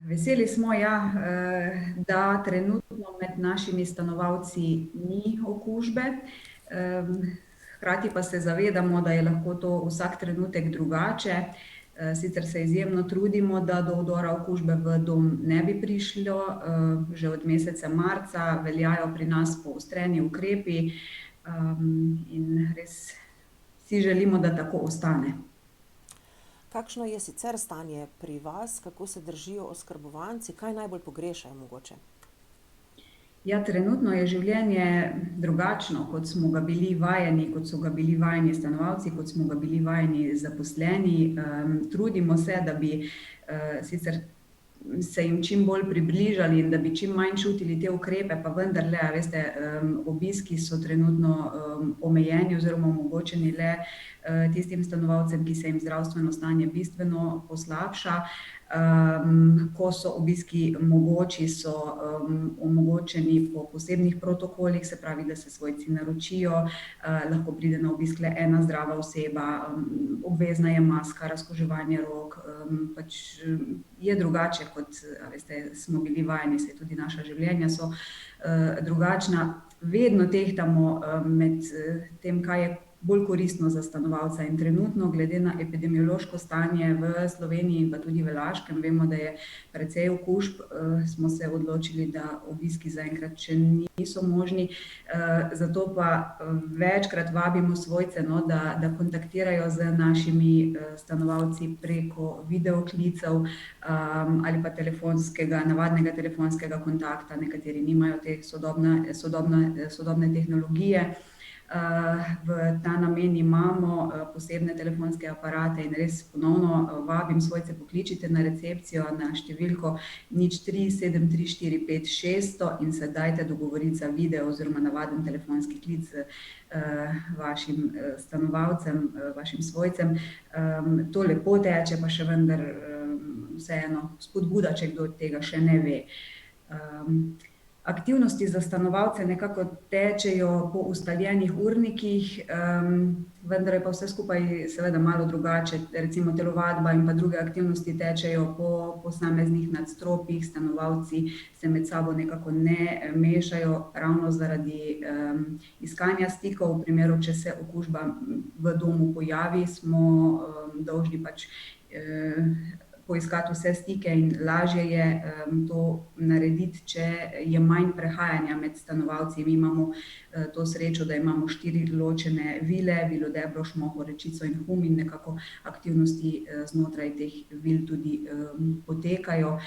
Veseli smo, da trenutno med našimi stanovalci ni okužbe. Hkrati pa se zavedamo, da je lahko to vsak trenutek drugače. Sicer se izjemno trudimo, da do vdora okužbe v dom ne bi prišlo. Že od meseca marca veljajo pri nas poostreni ukrepi, in res si želimo, da tako ostane. Kakšno je sicer stanje pri vas, kako se držijo oskrbovanci, kaj najbolj pogrešajo mogoče? Ja, trenutno je življenje drugačno, kot smo ga bili vajeni, kot so ga bili vajeni stanovalci, kot smo ga bili vajeni zaposleni. Trudimo se, da bi sicer se jim čim bolj približali in da bi čim manj čutili te ukrepe, pa vendarle, a veste, obiski so trenutno omejeni oziroma omogočeni le tistim stanovalcem, ki se jim zdravstveno stanje bistveno poslabša. Ko so obiski mogoči, so omogočeni po posebnih protokolih, se pravi, da se svojci naročijo, lahko pride na obisk le ena zdrava oseba, obvezna je maska, razkuževanje rok, pač je drugače, kot, a veste, smo bili vajeni, saj tudi naša življenja so drugačna. Vedno tehtamo med tem, kaj je bolj koristno za stanovalca, in trenutno glede na epidemiološko stanje v Sloveniji in pa tudi v Laškem, vemo, da je precej okužb, smo se odločili, da obiski zaenkrat še niso možni. Zato pa večkrat vabimo svojce, no, da kontaktirajo z našimi stanovalci preko videoklicev, ali pa telefonskega, navadnega telefonskega kontakta, nekateri nimajo te sodobne tehnologije. V ta namen imamo posebne telefonske aparate in res ponovno vabim svojce, pokličite na recepcijo na številko 03-734-5 600 in se dajte dogovoriti za video oziroma navaden telefonski klic z vašim stanovalcem, vašim svojcem. To lepo teče, pa še vendar vseeno spodbuda, če kdo tega še ne ve. Aktivnosti za stanovalce nekako tečejo po ustaljenih urnikih, vendar je pa vse skupaj seveda malo drugače. Recimo telovadba in pa druge aktivnosti tečejo po posameznih nadstropjih, stanovalci se med sabo nekako ne mešajo ravno zaradi iskanja stikov. V primeru, če se okužba v domu pojavi, smo dolžni pač poiskati vse stike in lažje je to narediti, če je manj prehajanja med stanovalci. Mi imamo to srečo, da imamo 4 ločene vile, Vilo Debro, Šmoho, Rečico in Hum, in nekako aktivnosti znotraj teh vil tudi potekajo.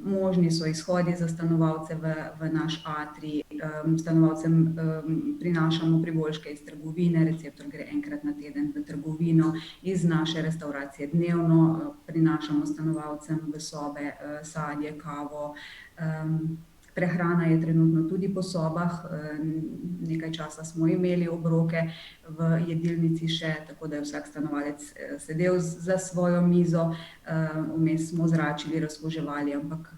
Možni so izhodi za stanovalce v naš atrij, stanovalcem prinašamo priboljške iz trgovine, receptor gre enkrat na teden v trgovino, iz naše restavracije dnevno prinašamo stanovalcem v sobe sadje, kavo. Prehrana je trenutno tudi po sobah, nekaj časa smo imeli obroke v jedilnici še, tako da je vsak stanovalec sedel za svojo mizo, vmes smo zračili, razkuževali, ampak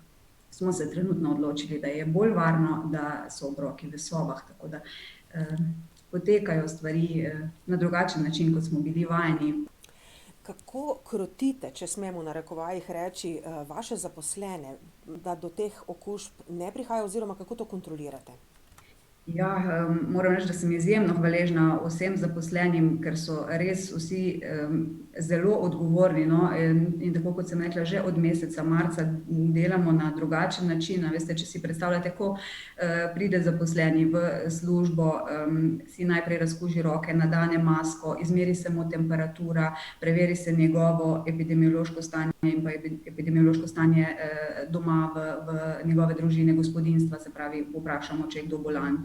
smo se trenutno odločili, da je bolj varno, da so obroki v sobah, tako da potekajo stvari na drugačen način, kot smo bili vajeni. Kako krotite, če smem v narekovajih reči, vaše zaposlene, da do teh okužb ne prihaja, oziroma kako to kontrolirate? Ja, moram reči, da sem izjemno hvaležna vsem zaposlenim, ker so res vsi zelo odgovorni, no, in tako kot sem rekla, že od meseca marca delamo na drugačen način. A veste, če si predstavljate, ko pride zaposleni v službo, si najprej razkuži roke, nadene masko, izmeri se mu temperatura, preveri se njegovo epidemiološko stanje in pa epidemiološko stanje doma v njegove družine, gospodinjstva, se pravi, povprašamo, če je kdo bolan.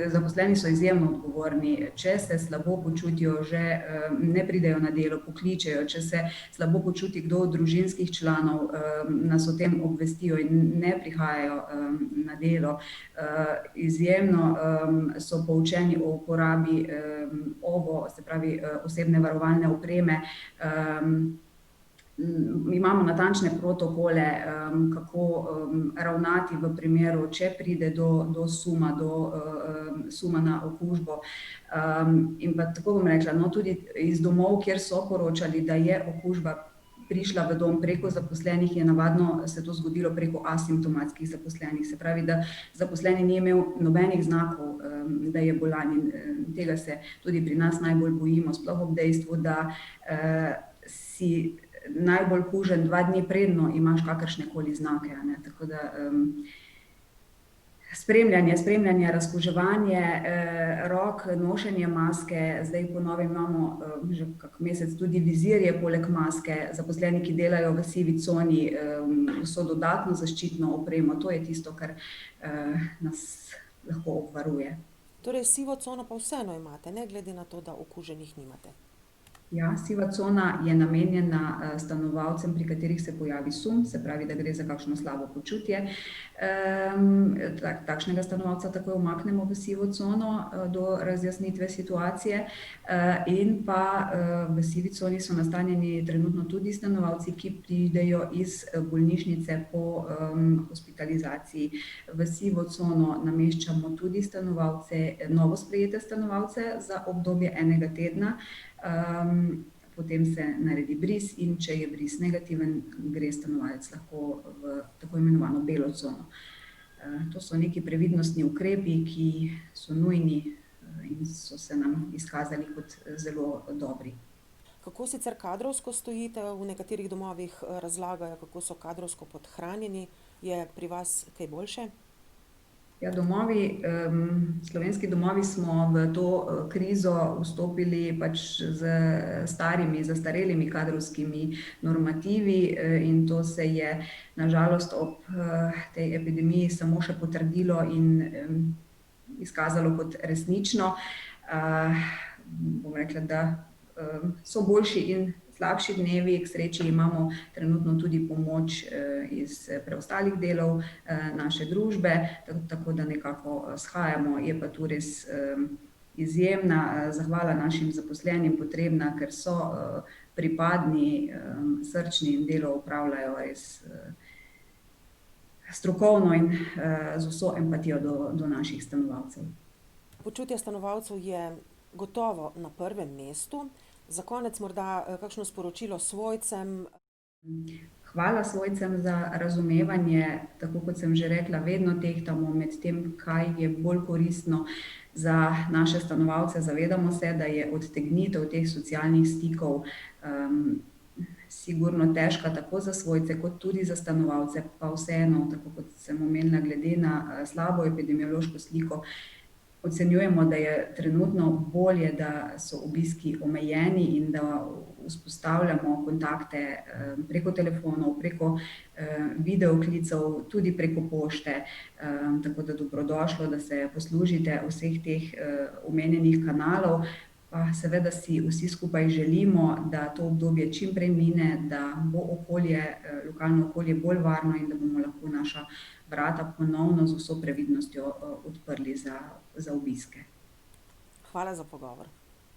Zaposleni so izjemno odgovorni, če se slabo počutijo, že ne pridejo na delo, pokličejo, če se slabo počuti kdo od družinskih članov, nas o tem obvestijo in ne prihajajo na delo. Izjemno so poučeni o uporabi se pravi osebne varovalne opreme. Imamo natančne protokole, kako ravnati v primeru, če pride do suma na okužbo. In pa tako bom rekla, no, tudi iz domov, kjer so poročali, da je okužba prišla v dom preko zaposlenih, je navadno se to zgodilo preko asimptomatskih zaposlenih. Se pravi, da zaposleni ni imel nobenih znakov, da je bolan in tega se tudi pri nas najbolj bojimo, sploh ob dejstvu, da si najbolj kužen 2 dni predno imaš kakršnekoli znake, a ne. Tako da spremljanje, razkuževanje rok, nošenje maske, zdaj po novem imamo že kak mesec tudi vizirje poleg maske, zaposleni, ki delajo v sivi coni, vso dodatno zaščitno opremo, to je tisto, kar nas lahko obvaruje. Torej sivo cono pa vseeno imate, ne glede na to, da okuženih nimate. Ja, siva cona je namenjena stanovalcem, pri katerih se pojavi sum, se pravi, da gre za kakšno slabo počutje. Takšnega stanovalca takoj umaknemo v sivo cono do razjasnitve situacije. In pa v sivi coni so nastanjeni trenutno tudi stanovalci, ki pridejo iz bolnišnice po hospitalizaciji. V sivo cono nameščamo tudi stanovalce, novo sprejete stanovalce za obdobje enega tedna. Potem se naredi bris in če je bris negativen, gre stanovalec lahko v tako imenovano belo cono. To so neki previdnostni ukrepi, ki so nujni in so se nam izkazali kot zelo dobri. Kako sicer kadrovsko stojite? V nekaterih domovih razlagajo, kako so kadrovsko podhranjeni. Je pri vas kaj boljše? Ja, domovi, slovenski domovi smo v to krizo vstopili pač s starimi, zastarelimi kadrovskimi normativi in to se je na žalost ob tej epidemiji samo še potrdilo in izkazalo kot resnično. Bom rekla, da so boljši in slabši dnevi, k sreči imamo trenutno tudi pomoč iz preostalih delov naše družbe, tako da nekako shajamo, je pa tu res izjemna zahvala našim zaposlenim potrebna, ker so pripadni, srčni in delo opravljajo res strokovno in z vso empatijo do naših stanovalcev. Počutje stanovalcev je gotovo na prvem mestu. Za konec morda kakšno sporočilo svojcem? Hvala svojcem za razumevanje, tako kot sem že rekla, vedno tehtamo med tem, kaj je bolj koristno za naše stanovalce. Zavedamo se, da je odtegnitev teh socialnih stikov sigurno težka tako za svojce kot tudi za stanovalce, pa vseeno, tako kot sem omenila, glede na slabo epidemiološko sliko, ocenjujemo, da je trenutno bolje, da so obiski omejeni in da vzpostavljamo kontakte preko telefonov, preko videoklicev, tudi preko pošte. Tako da dobrodošlo, da se poslužite vseh teh omenjenih kanalov. Pa seveda si vsi skupaj želimo, da to obdobje čim prej mine, da bo okolje, lokalno okolje bolj varno in da bomo lahko naša vrata ponovno z vso previdnostjo odprli za obiske. Hvala za pogovor.